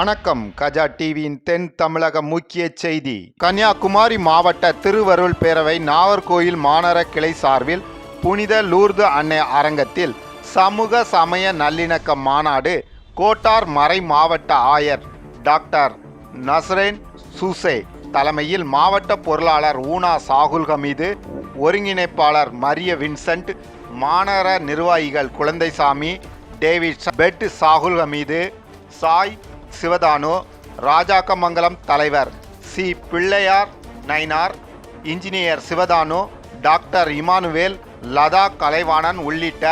வணக்கம். கஜா டிவியின் தென் தமிழக முக்கிய செய்தி. கன்னியாகுமரி மாவட்ட திருவருள் பேரவை நாகர்கோயில் மாநகர கிளை சார்பில் புனித லூர்து அன்னை அரங்கத்தில் சமூக சமய நல்லிணக்க மாநாடு கோட்டார் மறை மாவட்ட ஆயர் டாக்டர் நஸ்ரேன் சூசே தலைமையில் மாவட்ட பொருளாளர் ஊனா சாகுல் ஹமீது, ஒருங்கிணைப்பாளர் மரிய வின்சென்ட், மாநகர நிர்வாகிகள் குழந்தைசாமி, டேவிட் பெட், சாகுல் ஹமீது, சாய் சிவதானு, ராஜாக்கமங்கலம் தலைவர் C Pillaiyar Nainar, engineer Sivathanu, doctor Emmanuel, Latha Kalaivanan உள்ளிட்ட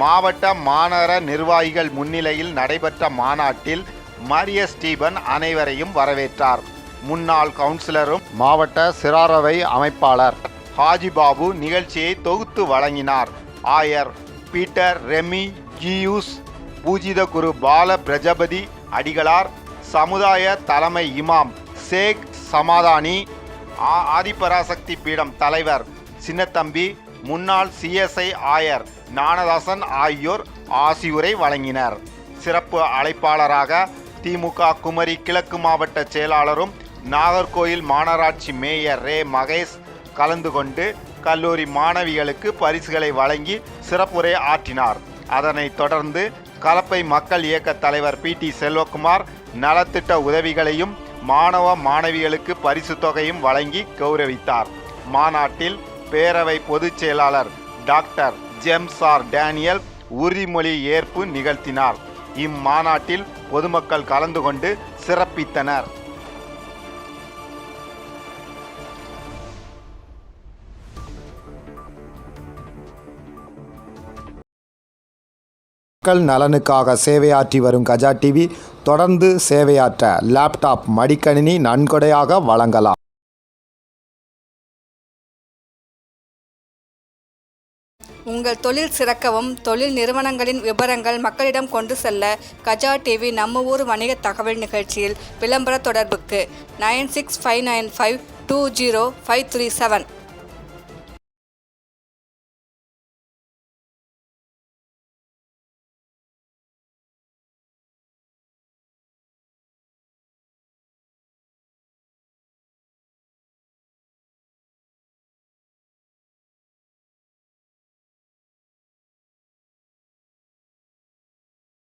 மாவட்ட மாநகர நிர்வாகிகள் முன்னிலையில் நடைபெற்ற மாநாட்டில் மரிய ஸ்டீபன் அனைவரையும் வரவேற்றார். முன்னாள் கவுன்சிலரும் மாவட்ட சிறாரவை அமைப்பாளர் ஹாஜி பாபு நிகழ்ச்சியை தொகுத்து வழங்கினார். ஆயர் பீட்டர் ரெமி ஜியூஸ், பூஜித குரு பால பிரஜபதி அடிகளார், சமுதாய தலைமை இமாம் ஷேக் சமாதானி, ஆதிபராசக்தி பீடம் தலைவர் சின்னத்தம்பி, முன்னாள் சிஎஸ்ஐ ஆயர் ஞானதாசன் ஆகியோர் ஆசியுரை வழங்கினர். சிறப்பு அழைப்பாளராக திமுக குமரி கிழக்கு மாவட்ட செயலாளரும் நாகர்கோயில் மாநகராட்சி மேயர் ரே மகேஷ் கலந்து கொண்டு கல்லூரி மாணவிகளுக்கு பரிசுகளை வழங்கி சிறப்புரை ஆற்றினார். அதனைத் தொடர்ந்து கலப்பை மக்கள் இயக்க தலைவர் PT செல்வகுமார் நலத்திட்ட உதவிகளையும் மாணவ மாணவிகளுக்கு பரிசு தொகையும் வழங்கி கௌரவித்தார். மாநாட்டில் பேரவை பொதுச் செயலாளர் டாக்டர் ஜேம்ஸ் டேனியல் உறுதிமொழி ஏற்பு நிகழ்த்தினார். இம்மாநாட்டில் பொதுமக்கள் கலந்து கொண்டு சிறப்பித்தனர். மக்கள் நலனுக்காக சேவையாற்றி வரும் கஜா டிவி தொடர்ந்து சேவையாற்ற லேப்டாப், மடிக்கணினி நன்கொடையாக வழங்கலாம். உங்கள் தொழில் சிறக்கவும் தொழில் நிறுவனங்களின் விவரங்கள் மக்களிடம் கொண்டு செல்ல கஜா டிவி நம்ம ஊர் வணிக தகவல் நிகழ்ச்சியில் விளம்பர தொடர்புக்கு 9659520537